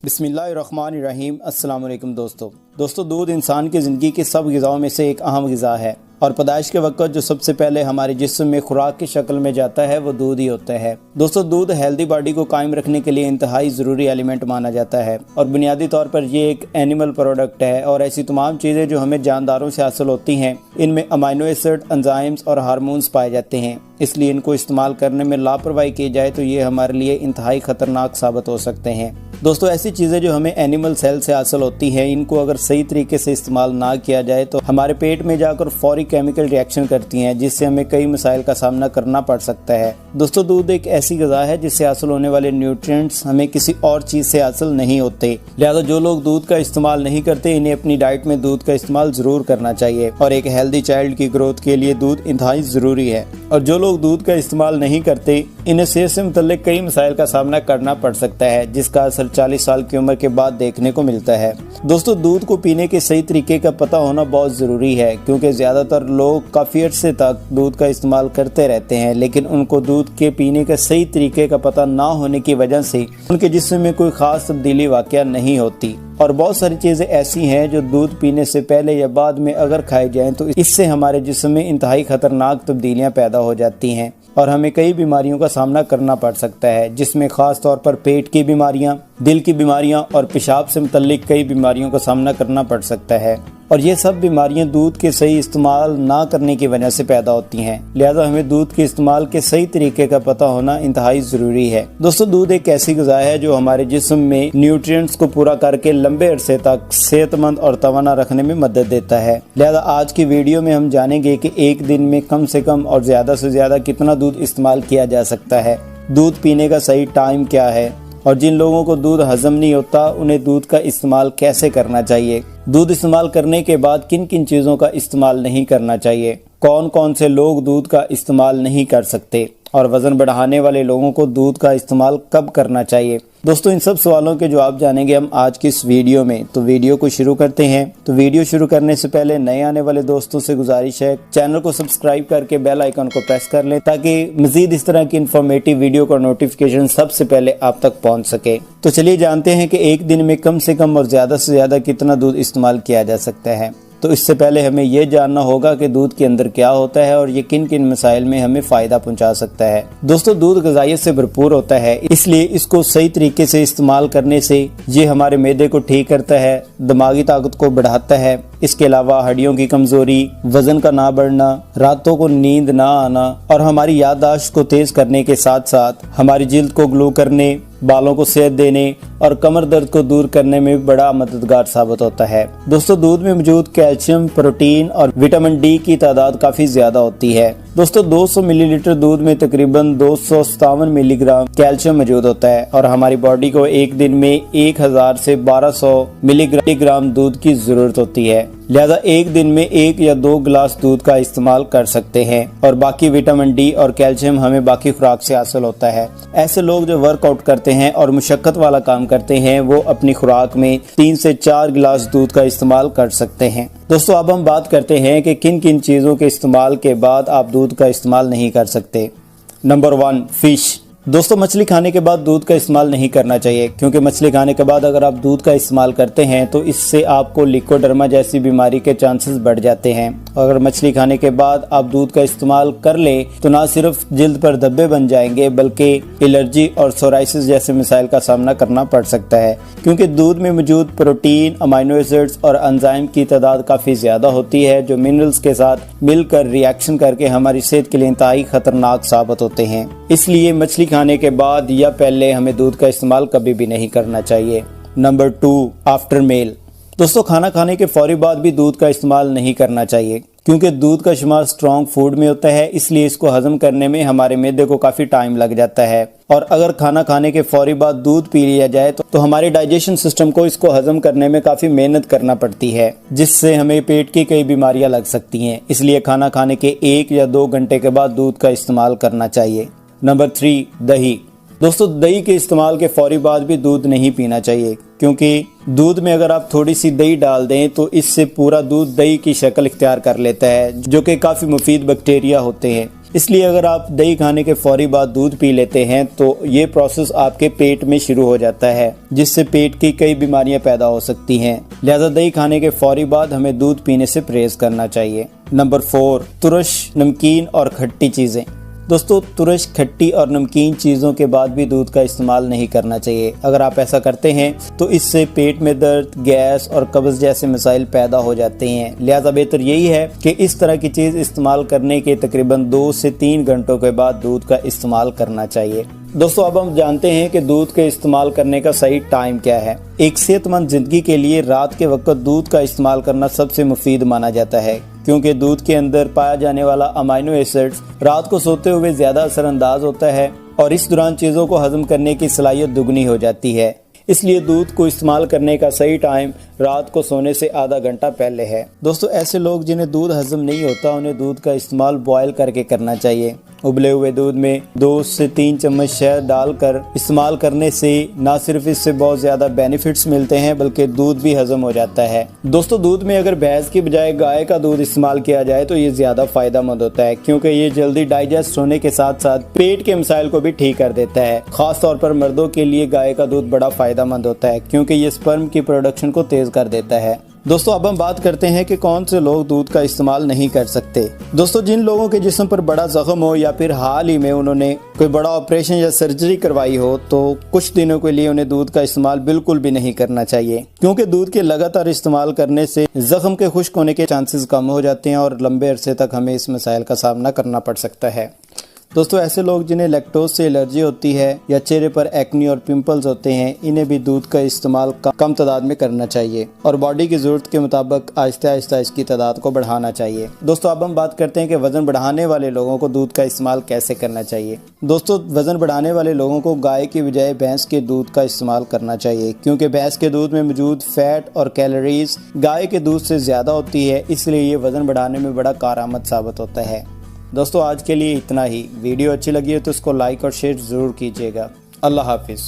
बिस्मिल्लाहिर्रहमानिर्रहीम। अस्सलाम वालेकुम दोस्तों, दूध इंसान की ज़िंदगी के सब ग़िज़ाओं में से एक अहम ग़िज़ा है और पैदाइश के वक्त जो सबसे पहले हमारे जिस्म में खुराक की शक्ल में जाता है वो दूध ही होता है। दोस्तों, दूध हेल्दी बॉडी को कायम रखने के लिए इंतहाई ज़रूरी एलिमेंट माना जाता है और बुनियादी तौर पर ये एक एनिमल प्रोडक्ट है और ऐसी तमाम चीज़ें जो हमें जानदारों से हासिल होती हैं इनमें अमाइनो एसिड, एंजाइम्स और हार्मोन्स पाए जाते हैं। इसलिए इनको इस्तेमाल करने में लापरवाही की जाए तो ये हमारे लिए इंतहाई ख़तरनाक साबित हो सकते हैं। दोस्तों, ऐसी चीज़ें जो हमें एनिमल सेल से हासिल होती हैं इनको अगर सही तरीके से इस्तेमाल ना किया जाए तो हमारे पेट में जाकर फौरी केमिकल रिएक्शन करती हैं जिससे हमें कई मसाइल का सामना करना पड़ सकता है। दोस्तों, दूध एक ऐसी ग़िज़ा है जिससे हासिल होने वाले न्यूट्रिएंट्स हमें किसी और चीज़ से हासिल नहीं होते। लिहाजा जो लोग दूध का इस्तेमाल नहीं करते इन्हें अपनी डाइट में दूध का इस्तेमाल ज़रूर करना चाहिए और एक हेल्दी चाइल्ड की ग्रोथ के लिए दूध इंतहाई ज़रूरी है। और जो लोग दूध का इस्तेमाल नहीं करते इन्हें सेहत से मुतल्लिक कई मसाइल का सामना करना पड़ सकता है जिसका असर 40 साल की उम्र के बाद देखने को मिलता है। दोस्तों, दूध को पीने के सही तरीके का पता होना बहुत ज़रूरी है क्योंकि ज़्यादातर लोग काफ़ी अर्से तक दूध का इस्तेमाल करते रहते हैं लेकिन उनको दूध के पीने का सही तरीके का पता ना होने की वजह से उनके जिस्म में कोई ख़ास तब्दीली वाक़या नहीं होती। और बहुत सारी चीज़ें ऐसी हैं जो दूध पीने से पहले या बाद में अगर खाई जाएं तो इससे हमारे जिस्म में इंतहाई ख़तरनाक तब्दीलियां पैदा हो जाती हैं और हमें कई बीमारियों का सामना करना पड़ सकता है जिसमें ख़ास तौर पर पेट की बीमारियां, दिल की बीमारियां और पेशाब से मुतल्लिक कई बीमारियों का सामना करना पड़ सकता है। और ये सब बीमारियां दूध के सही इस्तेमाल ना करने की वजह से पैदा होती हैं। लिहाजा हमें दूध के इस्तेमाल के सही तरीके का पता होना इंतहाई ज़रूरी है। दोस्तों, दूध एक ऐसी ग़िज़ा है जो हमारे जिस्म में न्यूट्रिएंट्स को पूरा करके लंबे अरसे तक सेहतमंद और तवाना रखने में मदद देता है। लिहाजा आज की वीडियो में हम जानेंगे कि एक दिन में कम से कम और ज़्यादा से ज़्यादा कितना दूध इस्तेमाल किया जा सकता है, दूध पीने का सही टाइम क्या है और जिन लोगों को दूध हजम नहीं होता उन्हें दूध का इस्तेमाल कैसे करना चाहिए, दूध इस्तेमाल करने के बाद किन किन चीज़ों का इस्तेमाल नहीं करना चाहिए, कौन कौन से लोग दूध का इस्तेमाल नहीं कर सकते और वज़न बढ़ाने वाले लोगों को दूध का इस्तेमाल कब करना चाहिए। दोस्तों, इन सब सवालों के जवाब जानेंगे हम आज की इस वीडियो में। तो वीडियो को शुरू करते हैं। तो वीडियो शुरू करने से पहले नए आने वाले दोस्तों से गुजारिश है चैनल को सब्सक्राइब करके बेल आइकन को प्रेस कर लें ताकि मजीद इस तरह की इन्फॉर्मेटिव वीडियो का नोटिफिकेशन सबसे पहले आप तक पहुंच सके। तो चलिए जानते हैं कि एक दिन में कम से कम और ज़्यादा से ज़्यादा कितना दूध इस्तेमाल किया जा सकता है। तो इससे पहले हमें ये जानना होगा कि दूध के अंदर क्या होता है और ये किन किन मसाइल में हमें फ़ायदा पहुंचा सकता है। दोस्तों, दूध ग़िज़ाइयत से भरपूर होता है इसलिए इसको सही तरीके से इस्तेमाल करने से ये हमारे मैदे को ठीक करता है, दिमागी ताकत को बढ़ाता है। इसके अलावा हड्डियों की कमज़ोरी, वज़न का ना बढ़ना, रातों को नींद ना आना और हमारी याददाश्त को तेज़ करने के साथ साथ हमारी जिल्द को ग्लो करने, बालों को सेहत देने और कमर दर्द को दूर करने में बड़ा मददगार साबित होता है। दोस्तों, दूध में मौजूद कैल्शियम, प्रोटीन और विटामिन डी की तादाद काफ़ी ज़्यादा होती है। दोस्तों, 200 मिलीलीटर दूध में तकरीबन 257 मिलीग्राम कैल्शियम मौजूद होता है और हमारी बॉडी को एक दिन में 1000 से 1200 मिलीग्राम दूध की ज़रूरत होती है। लिहाजा एक दिन में 1 या 2 गिलास दूध का इस्तेमाल कर सकते हैं और बाकी विटामिन डी और कैल्शियम हमें बाकी खुराक से हासिल होता है। ऐसे लोग जो वर्कआउट करते हैं और मुशक्कत वाला काम करते हैं वो अपनी खुराक में 3 से 4 गिलास दूध का इस्तेमाल कर सकते हैं। दोस्तों, अब हम बात करते हैं कि किन किन चीज़ों के इस्तेमाल के बाद आप दूध का इस्तेमाल नहीं कर सकते। Number 1, fish. दोस्तों, मछली खाने के बाद दूध का इस्तेमाल नहीं करना चाहिए क्योंकि मछली खाने के बाद अगर आप दूध का इस्तेमाल करते हैं तो इससे आपको लिकोडर्मा जैसी बीमारी के चांसेस बढ़ जाते हैं। अगर मछली खाने के बाद आप दूध का इस्तेमाल कर लें तो ना सिर्फ जिल्द पर धब्बे बन जाएंगे बल्कि एलर्जी और सोराइसिस जैसे मसाइल का सामना करना पड़ सकता है क्योंकि दूध में मौजूद प्रोटीन, अमाइनो एसिड्स और एंजाइम की तादाद काफ़ी ज़्यादा होती है जो मिनरल्स के साथ मिलकर रिएक्शन करके हमारी सेहत के लिए इंतहाई ख़तरनाक साबित होते हैं। इसलिए मछली खाने के बाद या पहले हमें दूध का इस्तेमाल कभी भी नहीं करना चाहिए। Number 2, after meal. दोस्तों, खाना खाने के फौरी बाद भी दूध का इस्तेमाल नहीं करना चाहिए क्योंकि दूध का शुमार स्ट्रॉन्ग फूड में होता है इसलिए इसको हजम करने में हमारे मैदे को काफ़ी टाइम लग जाता है और अगर खाना खाने के फौरी बाद दूध पी लिया जाए तो हमारे डाइजेशन सिस्टम को इसको हजम करने में काफ़ी मेहनत करना पड़ती है जिससे हमें पेट की कई बीमारियां लग सकती हैं। इसलिए खाना खाने के 1 या 2 घंटे के बाद दूध का इस्तेमाल करना चाहिए। नंबर 3, दही। दोस्तों, दही के इस्तेमाल के फौरी बाद भी दूध नहीं पीना चाहिए क्योंकि दूध में अगर आप थोड़ी सी दही डाल दें तो इससे पूरा दूध दही की शक्ल इख्तियार कर लेता है जो कि काफ़ी मुफीद बैक्टीरिया होते हैं। इसलिए अगर आप दही खाने के फौरी बाद दूध पी लेते हैं तो ये प्रोसेस आपके पेट में शुरू हो जाता है, जिससे पेट की कई बीमारियां पैदा हो सकती हैं। लिहाजा दही खाने के फौरी बाद हमें दूध पीने से परहेज करना चाहिए। नंबर 4, तुरश, नमकीन और खट्टी चीज़ें। दोस्तों, तुरश, खट्टी और नमकीन चीज़ों के बाद भी दूध का इस्तेमाल नहीं करना चाहिए। अगर आप ऐसा करते हैं तो इससे पेट में दर्द, गैस और कब्ज़ जैसे मसाइल पैदा हो जाते हैं। लिहाजा बेहतर यही है कि इस तरह की चीज़ इस्तेमाल करने के तकरीबन 2 से 3 घंटों के बाद दूध का इस्तेमाल करना चाहिए। दोस्तों, अब हम जानते हैं कि दूध के इस्तेमाल करने का सही टाइम क्या है। एक सेहतमंद जिंदगी के लिए रात के वक्त दूध का इस्तेमाल करना सबसे मुफीद माना जाता है, क्योंकि दूध के अंदर पाया जाने वाला अमाइनो एसिड्स रात को सोते हुए ज़्यादा असरअंदाज होता है और इस दौरान चीज़ों को हजम करने की सलाहियत दुगनी हो जाती है। इसलिए दूध को इस्तेमाल करने का सही टाइम रात को सोने से आधा घंटा पहले है। दोस्तों, ऐसे लोग जिन्हें दूध हजम नहीं होता उन्हें दूध का इस्तेमाल बॉयल करके करना चाहिए। उबले हुए दूध में 2 से 3 चम्मच शहद डालकर इस्तेमाल करने से न सिर्फ इससे बहुत ज़्यादा बेनिफिट्स मिलते हैं बल्कि दूध भी हजम हो जाता है। दोस्तों, दूध में अगर भैंस की बजाय गाय का दूध इस्तेमाल किया जाए तो ये ज़्यादा फ़ायदेमंद होता है, क्योंकि ये जल्दी डाइजेस्ट होने के साथ साथ पेट के मसाइल को भी ठीक कर देता है। खास तौर पर मर्दों के लिए गाय का दूध बड़ा फ़ायदेमंद होता है, क्योंकि ये स्पर्म की प्रोडक्शन को तेज़ कर देता है। दोस्तों, अब हम बात करते हैं कि कौन से लोग दूध का इस्तेमाल नहीं कर सकते। दोस्तों, जिन लोगों के जिस्म पर बड़ा जख्म हो या फिर हाल ही में उन्होंने कोई बड़ा ऑपरेशन या सर्जरी करवाई हो तो कुछ दिनों के लिए उन्हें दूध का इस्तेमाल बिल्कुल भी नहीं करना चाहिए, क्योंकि दूध के लगातार इस्तेमाल करने से जख्म के खुश्क होने के चांसेस कम हो जाते हैं और लंबे अरसे तक हमें इस मसाइल का सामना करना पड़ सकता है। दोस्तों, ऐसे लोग जिन्हें लैक्टोज से एलर्जी होती है या चेहरे पर एक्नी और पिंपल्स होते हैं, इन्हें भी दूध का इस्तेमाल कम तादाद में करना चाहिए और बॉडी की ज़रूरत के मुताबिक आहिस्ता आहिस्ता इसकी तादाद को बढ़ाना चाहिए। दोस्तों, अब हम बात करते हैं कि वज़न बढ़ाने वाले लोगों को दूध का इस्तेमाल कैसे करना चाहिए। दोस्तों, वज़न बढ़ाने वाले लोगों को गाय की बजाय भैंस के दूध का इस्तेमाल करना चाहिए, क्योंकि भैंस के दूध में मौजूद फैट और कैलोरीज गाय के दूध से ज़्यादा होती है, इसलिए ये वज़न बढ़ाने में बड़ा कारआमद साबित होता है। दोस्तों, आज के लिए इतना ही। वीडियो अच्छी लगी है तो इसको लाइक और शेयर ज़रूर कीजिएगा। अल्लाह हाफिज़।